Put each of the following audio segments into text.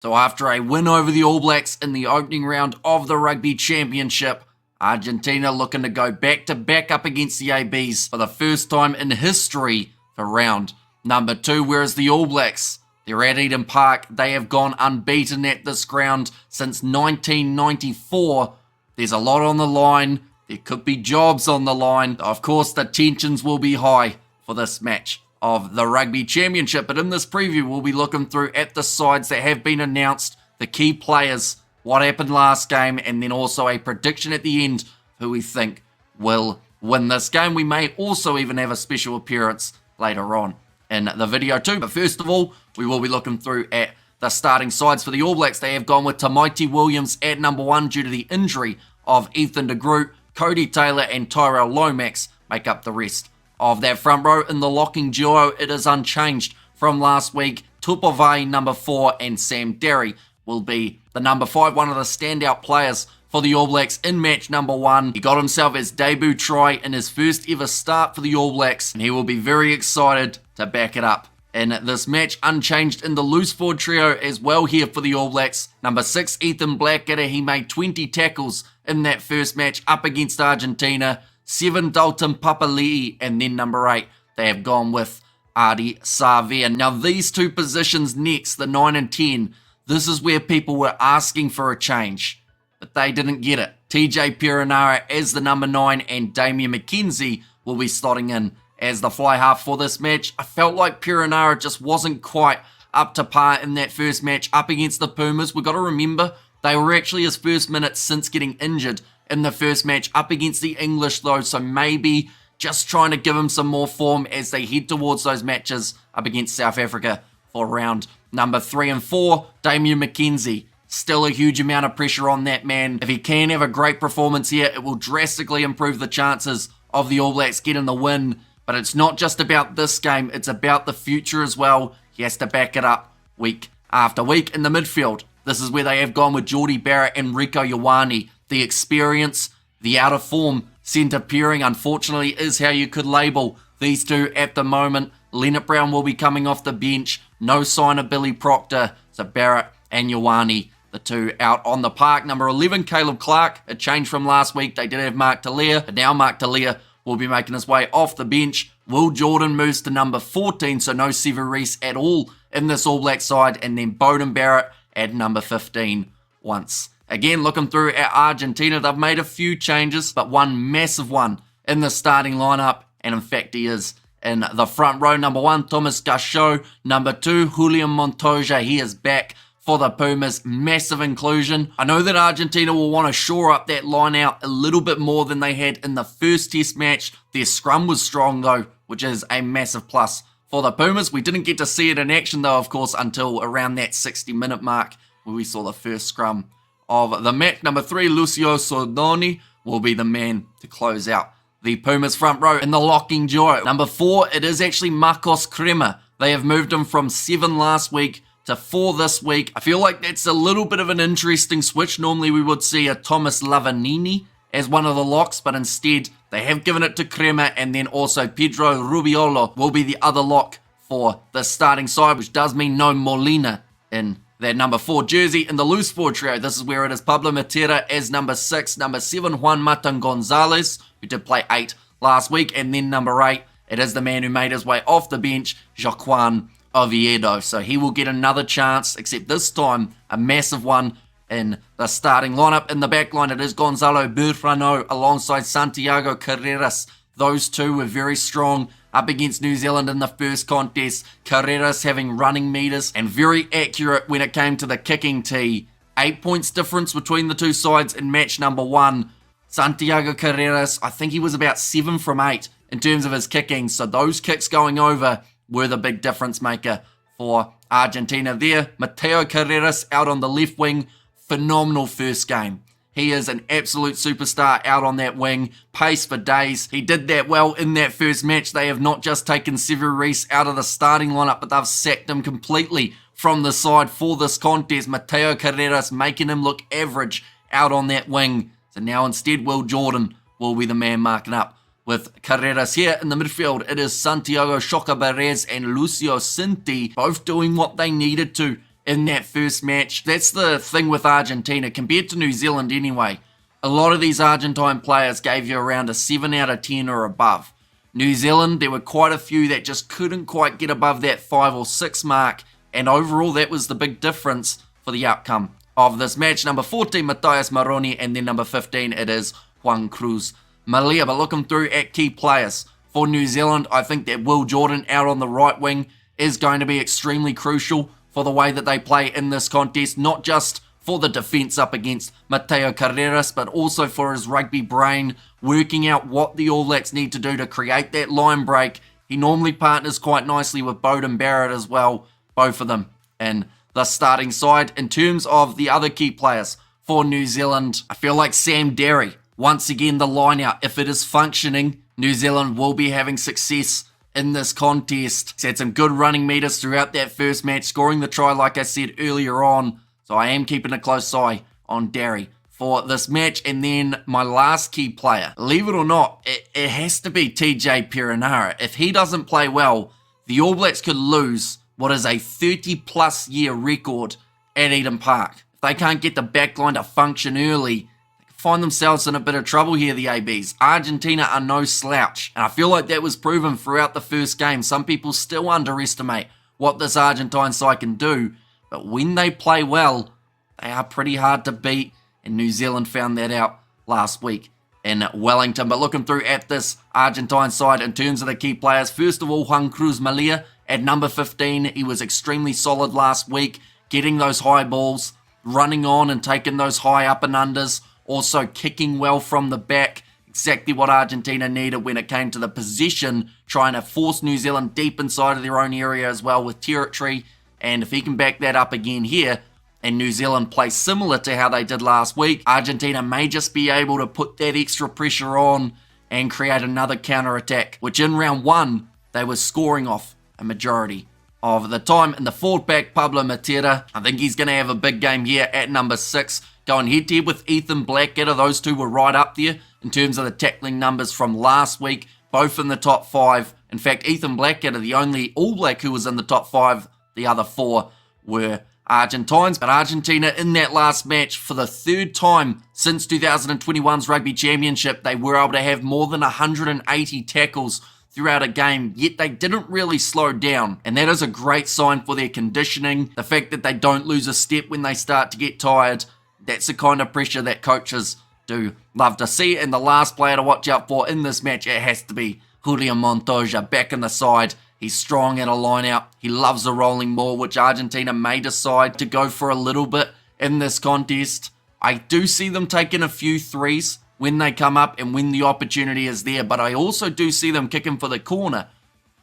So after a win over the All Blacks in the opening round of the Rugby Championship, Argentina looking to go back-to-back up against the ABs for the first time in history for round number 2, whereas the All Blacks, they're at Eden Park. They have gone unbeaten at this ground since 1994. There's a lot on the line. There could be jobs on the line. Of course, the tensions will be high for this match of the Rugby Championship. But in this preview, we'll be looking through at the sides that have been announced, the key players, what happened last game, and then also a prediction at the end who we think will win this game. We may also even have a special appearance later on in the video too. But first of all, we will be looking through at the starting sides for the All Blacks. They have gone with Tamaiti Williams at number 1 due to the injury of Ethan de Groot. Cody Taylor and Tyrell Lomax make up the rest of that front row. In the locking duo, it is unchanged from last week. Tupovai, number 4, and Sam Derry will be the number 5, one of the standout players for the All Blacks in match number 1. He got himself his debut try in his first ever start for the All Blacks, and he will be very excited to back it up in this match. Unchanged in the loose forward trio as well here for the All Blacks. Number 6, Ethan Blackadder. He made 20 tackles in that first match up against Argentina. 7, Dalton Papali'i, and then number 8, they have gone with Ardie Savea. Now these two positions next, the 9 and 10, this is where people were asking for a change, but they didn't get it. TJ Perenara as the number 9, and Damian McKenzie will be slotting in as the fly half for this match. I felt like Perenara just wasn't quite up to par in that first match up against the Pumas. We've got to remember, they were actually his first minutes since getting injured in the first match up against the English though, so maybe just trying to give him some more form as they head towards those matches up against South Africa for round number 3 and 4. Damian McKenzie, still a huge amount of pressure on that man. If he can have a great performance here, it will drastically improve the chances of the All Blacks getting the win. But it's not just about this game, it's about the future as well. He has to back it up week after week. In the midfield, this is where they have gone with Jordie Barrett and Rieko Ioane. The experience, the out of form centre pairing, unfortunately, is how you could label these two at the moment. Leonard Brown will be coming off the bench. No sign of Billy Proctor. So Barrett and Ioane, the two out on the park. Number 11, Caleb Clark. A change from last week. They did have Mark Talia, but now Mark Talia will be making his way off the bench. Will Jordan moves to number 14, so no Sever Reece at all in this All Black side. And then Bowden Barrett at number 15 once again. Looking through at Argentina, they've made a few changes, but one massive one in the starting lineup, and in fact he is in the front row. Number 1, Thomas Gachot. Number 2, Julian Montoya. He is back for the Pumas. Massive inclusion. I know that Argentina will want to shore up that line out a little bit more than they had in the first test match. Their scrum was strong though, which is a massive plus for the Pumas. We didn't get to see it in action though, of course, until around that 60-minute mark where we saw the first scrum of the match. Number 3, Lucio Sordoni will be the man to close out the Pumas front row. In the locking duo, number 4, it is actually Marcos Crema. They have moved him from 7 last week to 4 this week. I feel like that's a little bit of an interesting switch. Normally we would see a Thomas Lavanini as one of the locks, but instead they have given it to Crema, and then also Pedro Rubiolo will be the other lock for the starting side, which does mean no Molina in their number 4 jersey. In the loose forward trio, this is where it is Pablo Matera as number 6, number 7, Juan Matan Gonzalez, who did play 8 last week, and then number 8, it is the man who made his way off the bench, Joaquin Oviedo. So he will get another chance, except this time a massive one in the starting lineup. In the back line, it is Gonzalo Burfrano alongside Santiago Carreras. Those two were very strong up against New Zealand in the first contest. Carreras having running meters and very accurate when it came to the kicking tee. 8 points difference between the two sides in match number 1. Santiago Carreras, I think he was about 7 from 8 in terms of his kicking. So those kicks going over were the big difference maker for Argentina there. Mateo Carreras out on the left wing. Phenomenal first game. He is an absolute superstar out on that wing. Pace for days. He did that well in that first match. They have not just taken Sever Reece out of the starting lineup, but they've sacked him completely from the side for this contest. Mateo Carreras making him look average out on that wing. So now instead Will Jordan will be the man marking up with Carreras here. In the midfield, it is Santiago Chocabarez and Lucio Cinti, both doing what they needed to in that first match. That's the thing with Argentina, compared to New Zealand anyway. A lot of these Argentine players gave you around a 7 out of 10 or above. New Zealand, there were quite a few that just couldn't quite get above that 5 or 6 mark, and overall that was the big difference for the outcome of this match. Number 14, Matthias Maroni, and then number 15, it is Juan Cruz Malia. But looking through at key players for New Zealand, I think that Will Jordan out on the right wing is going to be extremely crucial for the way that they play in this contest, not just for the defence up against Mateo Carreras, but also for his rugby brain, working out what the All Blacks need to do to create that line break. He normally partners quite nicely with Beauden Barrett as well, both of them in the starting side. In terms of the other key players for New Zealand, I feel like Sam Derry, once again the line out, if it is functioning, New Zealand will be having success in this contest. He's had some good running meters throughout that first match, scoring the try like I said earlier on. So I am keeping a close eye on Derry for this match. And then my last key player, believe it or not, it has to be TJ Perenara. If he doesn't play well, the All Blacks could lose what is a 30-plus year record at Eden Park. If they can't get the backline to function early, they can find themselves in a bit of trouble here, the ABs. Argentina are no slouch, and I feel like that was proven throughout the first game. Some people still underestimate what this Argentine side can do, but when they play well, they are pretty hard to beat, and New Zealand found that out last week in Wellington. But looking through at this Argentine side in terms of the key players, first of all, Juan Cruz Malia at number 15. He was extremely solid last week, getting those high balls, running on and taking those high up and unders, also kicking well from the back. Exactly what Argentina needed when it came to the possession, trying to force New Zealand deep inside of their own area as well with territory. And if he can back that up again here, and New Zealand play similar to how they did last week, Argentina may just be able to put that extra pressure on and create another counter-attack, which in round one, they were scoring off a majority of the time. In the forward back, Pablo Matera, I think he's going to have a big game here at number 6, going head-to-head with Ethan Blackadder. Those two were right up there in terms of the tackling numbers from last week, both in the top 5. In fact, Ethan Blackadder, the only All Black who was in the top 5, the other 4 were Argentines. But Argentina in that last match, for the third time since 2021's Rugby Championship, they were able to have more than 180 tackles throughout a game, yet they didn't really slow down. And that is a great sign for their conditioning. The fact that they don't lose a step when they start to get tired, that's the kind of pressure that coaches do love to see. And the last player to watch out for in this match, it has to be Julian Montoya, back in the side. He's strong at a line-out. He loves a rolling ball, which Argentina may decide to go for a little bit in this contest. I do see them taking a few threes when they come up and when the opportunity is there, but I also do see them kicking for the corner,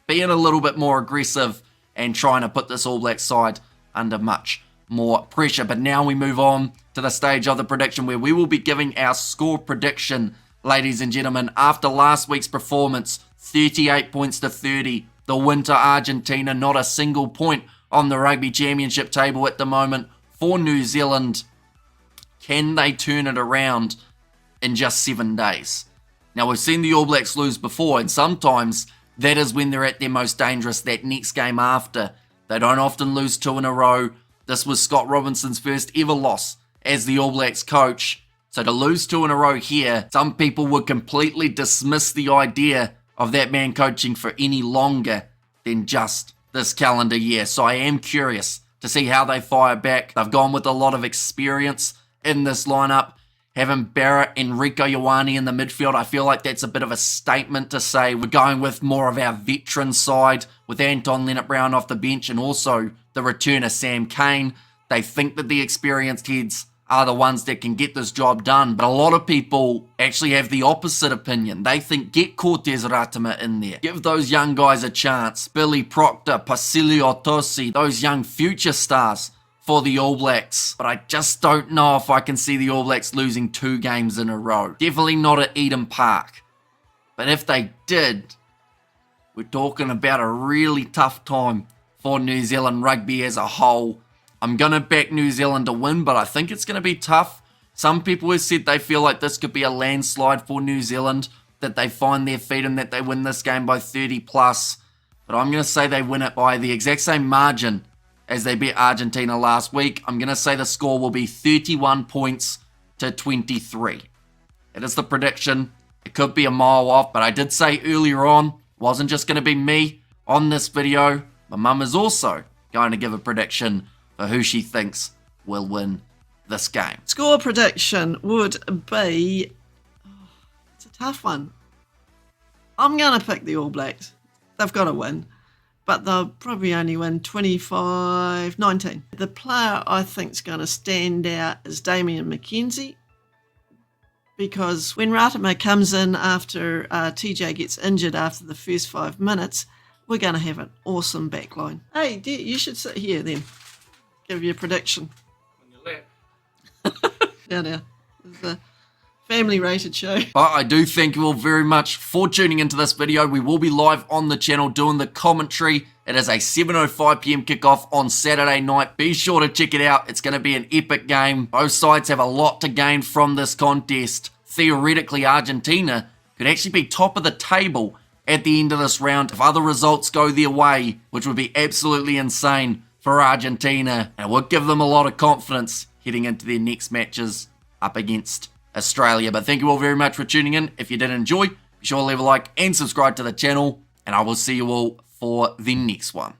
being a little bit more aggressive and trying to put this All Black side under much more pressure. But now we move on to the stage of the prediction where we will be giving our score prediction, ladies and gentlemen. After last week's performance, 38 points to 30, the win to Argentina, not a single point on the Rugby Championship table at the moment for New Zealand. Can they turn it around in just 7 days? Now, we've seen the All Blacks lose before, and sometimes that is when they're at their most dangerous, that next game after. They don't often lose 2 in a row. This was Scott Robinson's first ever loss as the All Blacks coach. So to lose 2 in a row here, some people would completely dismiss the idea of that man coaching for any longer than just this calendar year. So I am curious to see how they fire back. They've gone with a lot of experience in this lineup. Having Barrett and Rico Ioane in the midfield, I feel like that's a bit of a statement to say we're going with more of our veteran side with Anton Leonard-Brown off the bench and also the return of Sam Cane. They think that the experienced heads are the ones that can get this job done, but a lot of people actually have the opposite opinion. They think get Cortez Ratama in there. Give those young guys a chance. Billy Proctor, Pasilio Tosi, those young future stars for the All Blacks. But I just don't know if I can see the All Blacks losing 2 games in a row. Definitely not at Eden Park. But if they did, we're talking about a really tough time for New Zealand rugby as a whole. I'm going to back New Zealand to win, but I think it's going to be tough. Some people have said they feel like this could be a landslide for New Zealand, that they find their feet and that they win this game by 30 plus. But I'm going to say they win it by the exact same margin as they beat Argentina last week. I'm going to say the score will be 31 points to 23. It is the prediction. It could be a mile off, but I did say earlier on, it wasn't just going to be me on this video. My mum is also going to give a prediction for who she thinks will win this game. Score prediction would be... it's a tough one. I'm going to pick the All Blacks. They've got to win, but they'll probably only win 25-19. The player I think is going to stand out is Damian McKenzie, because when Ratama comes in after TJ gets injured after the first 5 minutes, we're going to have an awesome backline. Hey, you should sit here then. Give you a prediction. On your lap. Down there. It's a family rated show. But I do thank you all very much for tuning into this video. We will be live on the channel doing the commentary. It is a 7:05 p.m. kickoff on Saturday night. Be sure to check it out. It's going to be an epic game. Both sides have a lot to gain from this contest. Theoretically, Argentina could actually be top of the table at the end of this round if other results go their way, which would be absolutely insane for Argentina, and it would give them a lot of confidence heading into their next matches up against Australia. But thank you all very much for tuning in. If you did enjoy, be sure to leave a like and subscribe to the channel, and I will see you all for the next one.